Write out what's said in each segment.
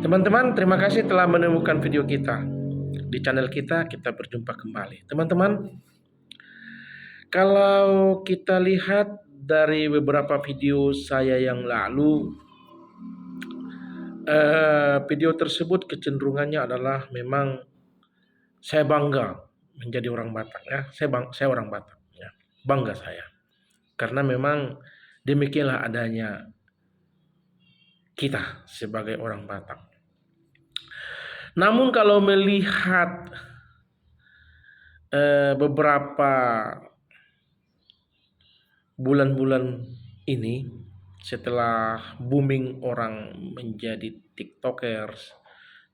Teman-teman, terima kasih telah menemukan video kita. Di channel kita berjumpa kembali. Teman-teman, kalau kita lihat dari beberapa video saya yang lalu, video tersebut kecenderungannya adalah memang saya bangga menjadi orang Batak ya. Saya orang Batak ya. Bangga saya. Karena memang demikianlah adanya kita sebagai orang Batak. Namun kalau melihat beberapa bulan-bulan ini setelah booming orang menjadi TikTokers,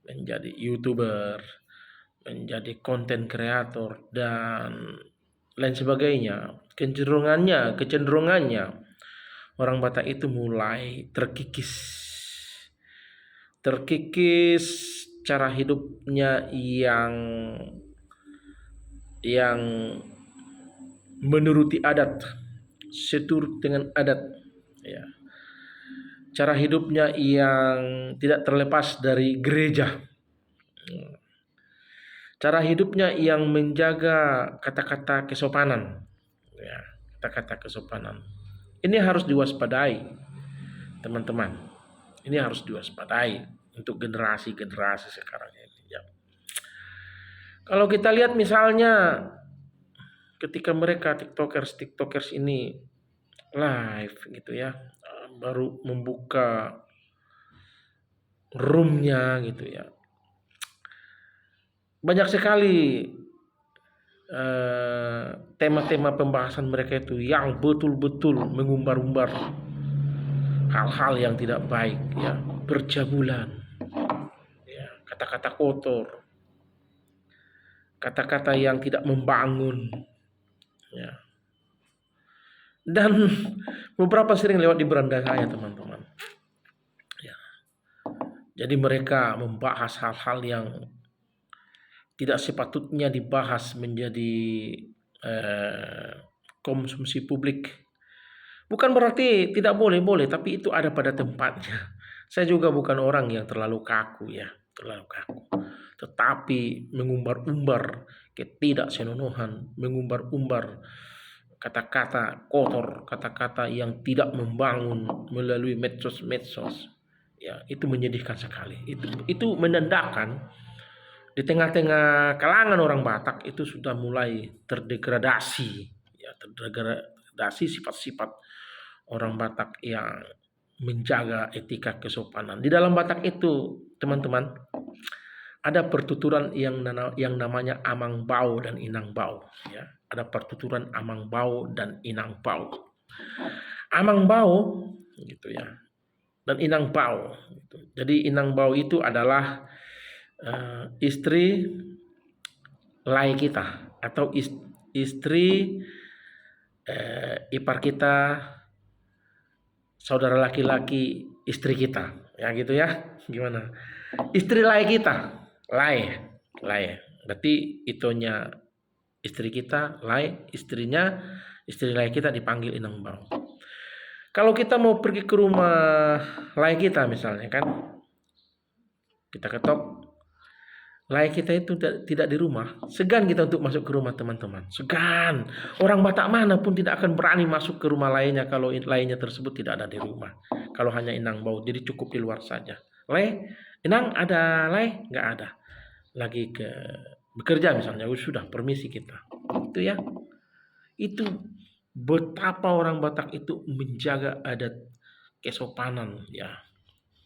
menjadi YouTuber, menjadi konten kreator dan lain sebagainya, kecenderungannya orang Batak itu mulai terkikis cara hidupnya yang menuruti adat, seturut dengan adat ya. Cara hidupnya yang tidak terlepas dari gereja. Cara hidupnya yang menjaga kata-kata kesopanan ya, kata-kata kesopanan. Ini harus diwaspadai, teman-teman. Ini harus diwaspadai untuk generasi-generasi sekarang ini ya. Kalau kita lihat misalnya ketika mereka tiktokers ini live gitu ya, baru membuka roomnya gitu ya, banyak sekali tema-tema pembahasan mereka itu yang betul-betul mengumbar-umbar hal-hal yang tidak baik ya, percabulan ya, kata-kata kotor, kata-kata yang tidak membangun ya. Dan beberapa sering lewat di beranda saya, teman-teman ya. Jadi mereka membahas hal-hal yang tidak sepatutnya dibahas menjadi konsumsi publik. Bukan berarti tidak boleh, tapi itu ada pada tempatnya. Saya juga bukan orang yang terlalu kaku ya, tetapi mengumbar-umbar ketidaksenonohan, mengumbar-umbar kata-kata kotor, kata-kata yang tidak membangun melalui medsos ya, itu menyedihkan sekali. Itu menandakan di tengah-tengah kalangan orang Batak itu sudah mulai terdegradasi ya, sifat-sifat orang Batak yang menjaga etika kesopanan. Di dalam Batak itu, teman-teman, ada pertuturan yang namanya Amang Bau dan Inang Bau ya. Ada pertuturan Amang Bau dan Inang Bau. Amang Bau gitu ya, dan Inang Bau gitu. Jadi Inang Bau itu adalah istri lai kita atau istri ipar kita, saudara laki-laki istri kita ya, gitu ya. Gimana? Istri lai kita, lai berarti itunya istri kita, lai istrinya, istri lai kita dipanggil Inang Bau. Kalau kita mau pergi ke rumah lai kita misalnya kan, kita ketok, lai kita itu tidak di rumah, segan kita untuk masuk ke rumah, teman-teman. Segan. Orang Batak mana pun tidak akan berani masuk ke rumah lainnya kalau lainnya tersebut tidak ada di rumah. Kalau hanya Inang Bau, jadi cukup di luar saja. Lai, Inang ada lai? Nggak ada. Lagi ke bekerja misalnya, sudah permisi kita. Itu ya. Itu betapa orang Batak itu menjaga adat kesopanan ya.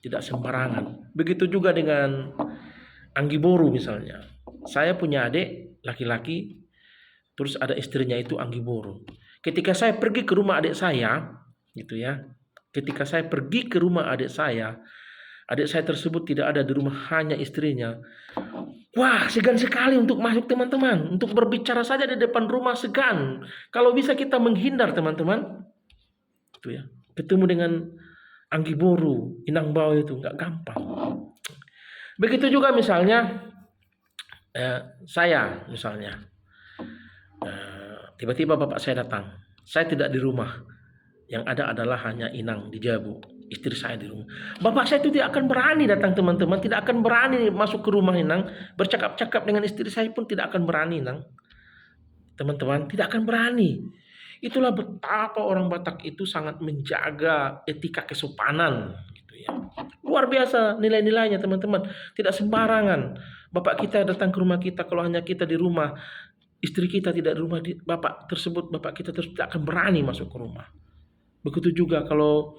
Tidak sembarangan. Begitu juga dengan Anggiboru misalnya. Saya punya adik laki-laki, terus ada istrinya itu Anggiboru. Ketika saya pergi ke rumah adik saya, gitu ya. Ketika saya pergi ke rumah adik saya tersebut tidak ada di rumah, hanya istrinya. Wah, segan sekali untuk masuk, teman-teman. Untuk berbicara saja di depan rumah segan. Kalau bisa kita menghindar, teman-teman. Itu ya. Ketemu dengan Anggiboru, Inang Bau itu nggak gampang. Begitu juga misalnya saya misalnya tiba-tiba bapak saya datang, saya tidak di rumah, yang ada adalah hanya Inang di Jabu. istri saya di rumah. Bapak saya itu tidak akan berani datang teman-teman, tidak akan berani masuk ke rumah Nang, bercakap-cakap dengan istri saya pun tidak akan berani Nang. Teman-teman, tidak akan berani. Itulah betapa orang Batak itu sangat menjaga etika kesopanan gitu ya. Luar biasa nilai-nilainya teman-teman, tidak sembarangan. Bapak kita datang ke rumah kita, kalau hanya kita di rumah, istri kita tidak di rumah, bapak kita terus tidak akan berani masuk ke rumah. Begitu juga kalau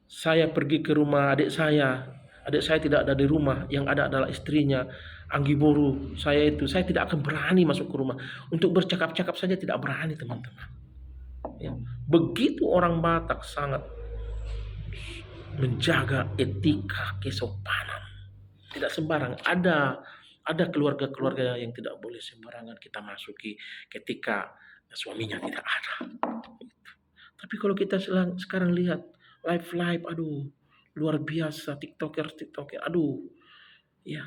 saya pergi ke rumah adik saya tidak ada di rumah, yang ada adalah istrinya. Anggi Boru saya tidak akan berani masuk ke rumah. Untuk bercakap-cakap saja tidak berani teman-teman. Ya. Begitu orang Batak sangat menjaga etika kesopanan. Tidak sembarang. Ada keluarga-keluarga yang tidak boleh sembarangan kita masuki ketika suaminya tidak ada. Tapi kalau kita sekarang lihat live, aduh, luar biasa, tiktoker, aduh, ya,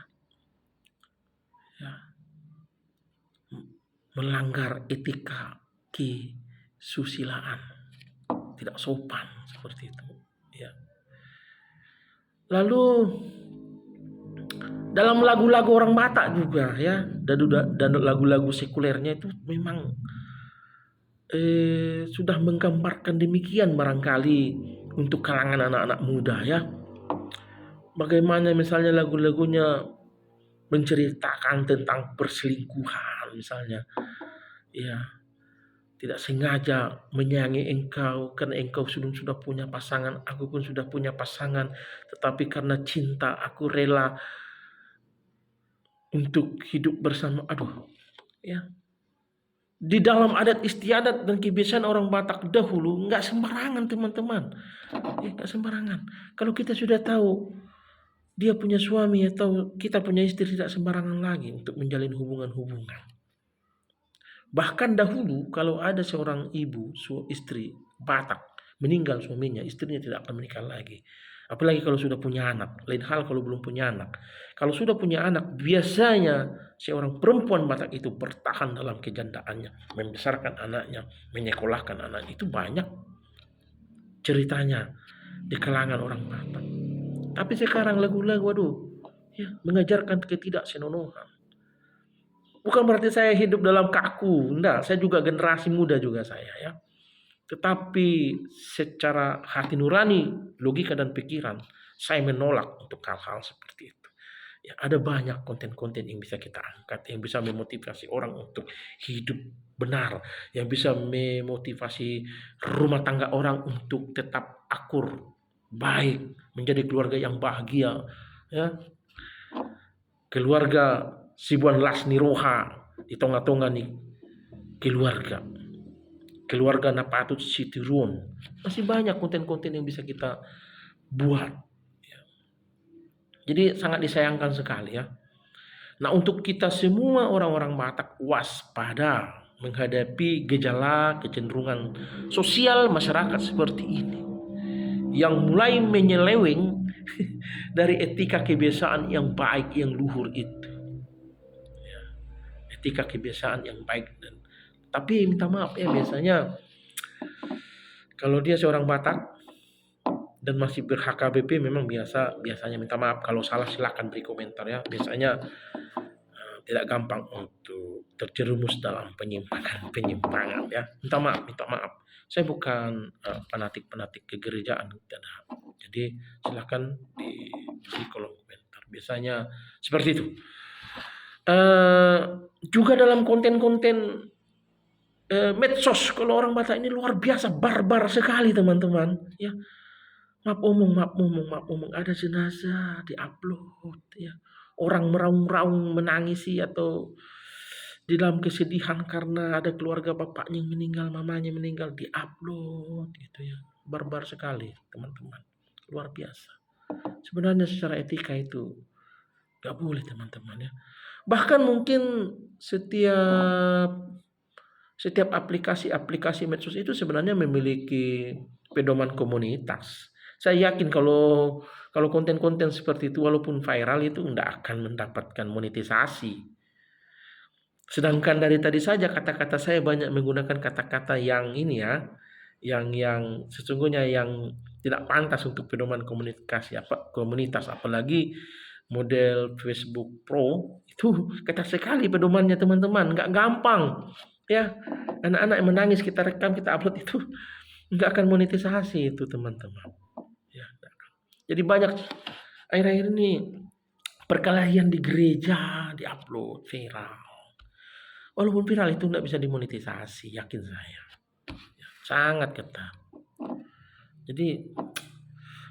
melanggar etika kesusilaan, tidak sopan seperti itu, ya. Lalu dalam lagu-lagu orang Batak juga ya, dan lagu-lagu sekulernya itu memang sudah menggambarkan demikian barangkali untuk kalangan anak-anak muda ya. Bagaimana misalnya lagu-lagunya menceritakan tentang perselingkuhan misalnya. Ya, tidak sengaja menyayangi engkau karena engkau sudah punya pasangan, aku pun sudah punya pasangan, tetapi karena cinta aku rela untuk hidup bersama. Aduh, ya. Di dalam adat istiadat dan kebiasaan orang Batak dahulu nggak sembarangan teman-teman, nggak sembarangan. Kalau kita sudah tahu dia punya suami atau kita punya istri, tidak sembarangan lagi untuk menjalin hubungan-hubungan. Bahkan dahulu kalau ada seorang ibu, istri Batak meninggal suaminya, istrinya tidak akan menikah lagi. Apalagi kalau sudah punya anak. Lain hal kalau belum punya anak. Kalau sudah punya anak, biasanya seorang perempuan Batak itu bertahan dalam kejandaannya, membesarkan anaknya, menyekolahkan anaknya. Itu banyak ceritanya di kalangan orang Batak. Tapi sekarang lagu-lagu, aduh, ya, mengajarkan ketidaksenonohan. Bukan berarti saya hidup dalam kaku, enggak. Saya juga generasi muda juga saya ya. Tetapi secara hati nurani, logika dan pikiran, saya menolak untuk hal-hal seperti itu. Ya, ada banyak konten-konten yang bisa kita angkat, yang bisa memotivasi orang untuk hidup benar, yang bisa memotivasi rumah tangga orang untuk tetap akur, baik, menjadi keluarga yang bahagia. Ya. Keluarga Sibuan Lasni Roha di tengah-tengah nih keluarga Napatut Sitirun. Masih banyak konten-konten yang bisa kita buat. Jadi sangat disayangkan sekali ya. Nah, untuk kita semua orang-orang Batak waspada menghadapi gejala kecenderungan sosial masyarakat seperti ini yang mulai menyeleweng dari etika kebiasaan yang baik, yang luhur itu. Etika kebiasaan yang baik. Tapi minta maaf ya, biasanya kalau dia seorang Batak dan masih ber-HKBP memang biasanya minta maaf. Kalau salah silakan beri komentar ya. Biasanya tidak gampang untuk terjerumus dalam penyimpangan ya. Minta maaf. Saya bukan fanatik kegerejaan, tidak. Jadi silakan di kolom komentar. Biasanya seperti itu. Juga dalam konten-konten medsos, kalau orang Batak ini luar biasa barbar sekali teman-teman ya. Maaf omong, ada jenazah diupload ya, orang meraung-raung menangisi atau di dalam kesedihan karena ada keluarga bapaknya yang meninggal, mamanya meninggal, diupload gitu ya. Barbar sekali teman-teman, luar biasa. Sebenarnya secara etika itu gak boleh teman-teman ya. Bahkan mungkin setiap aplikasi medsos itu sebenarnya memiliki pedoman komunitas. Saya yakin kalau konten-konten seperti itu walaupun viral itu tidak akan mendapatkan monetisasi. Sedangkan dari tadi saja kata-kata saya banyak menggunakan kata-kata yang ini ya, yang sesungguhnya yang tidak pantas untuk pedoman komunitas, apalagi model Facebook Pro itu ketat sekali pedomannya teman-teman, nggak gampang ya. Anak-anak yang menangis kita rekam, kita upload itu nggak akan monetisasi itu teman-teman ya. Jadi banyak akhir-akhir ini perkelahian di gereja diupload viral, walaupun viral itu nggak bisa dimonetisasi, yakin saya, sangat ketat. Jadi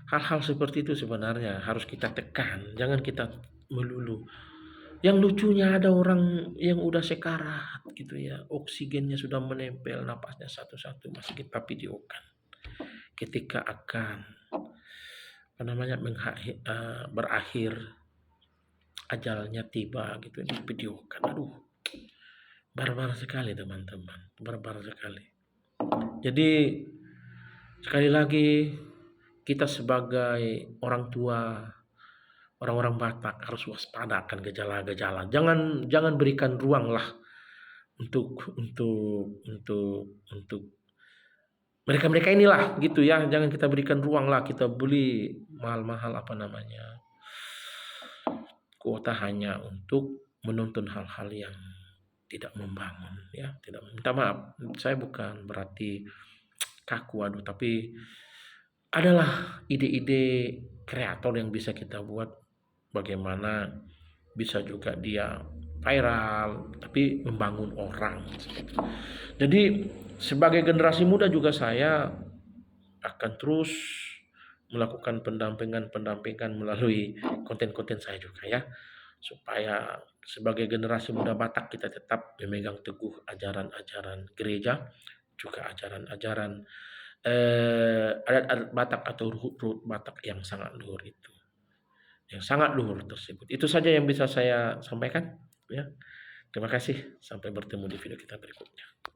hal-hal seperti itu sebenarnya harus kita tekan, jangan kita melulu. Yang lucunya ada orang yang udah sekarat gitu ya, oksigennya sudah menempel, napasnya satu-satu masih kita videokan. Ketika akan berakhir ajalnya tiba gitu divideokan. Aduh, barbar sekali teman-teman, barbar sekali. Jadi sekali lagi kita sebagai orang tua, orang-orang Batak harus waspada akan gejala-gejala. Jangan berikan ruang lah untuk mereka inilah gitu ya. Jangan kita berikan ruang lah, kita beli mahal-mahal kuota hanya untuk menonton hal-hal yang tidak membangun ya. Tidak, minta maaf, saya bukan berarti kaku tapi adalah ide-ide kreator yang bisa kita buat, bagaimana bisa juga dia viral tapi membangun orang. Jadi sebagai generasi muda juga saya akan terus melakukan pendampingan melalui konten-konten saya juga ya, supaya sebagai generasi muda Batak kita tetap memegang teguh ajaran-ajaran gereja, juga ajaran-ajaran adat-adat Batak atau ruhut-ruhut Batak yang sangat luhur itu, yang sangat luhur tersebut. Itu saja yang bisa saya sampaikan ya. Terima kasih, sampai bertemu di video kita berikutnya.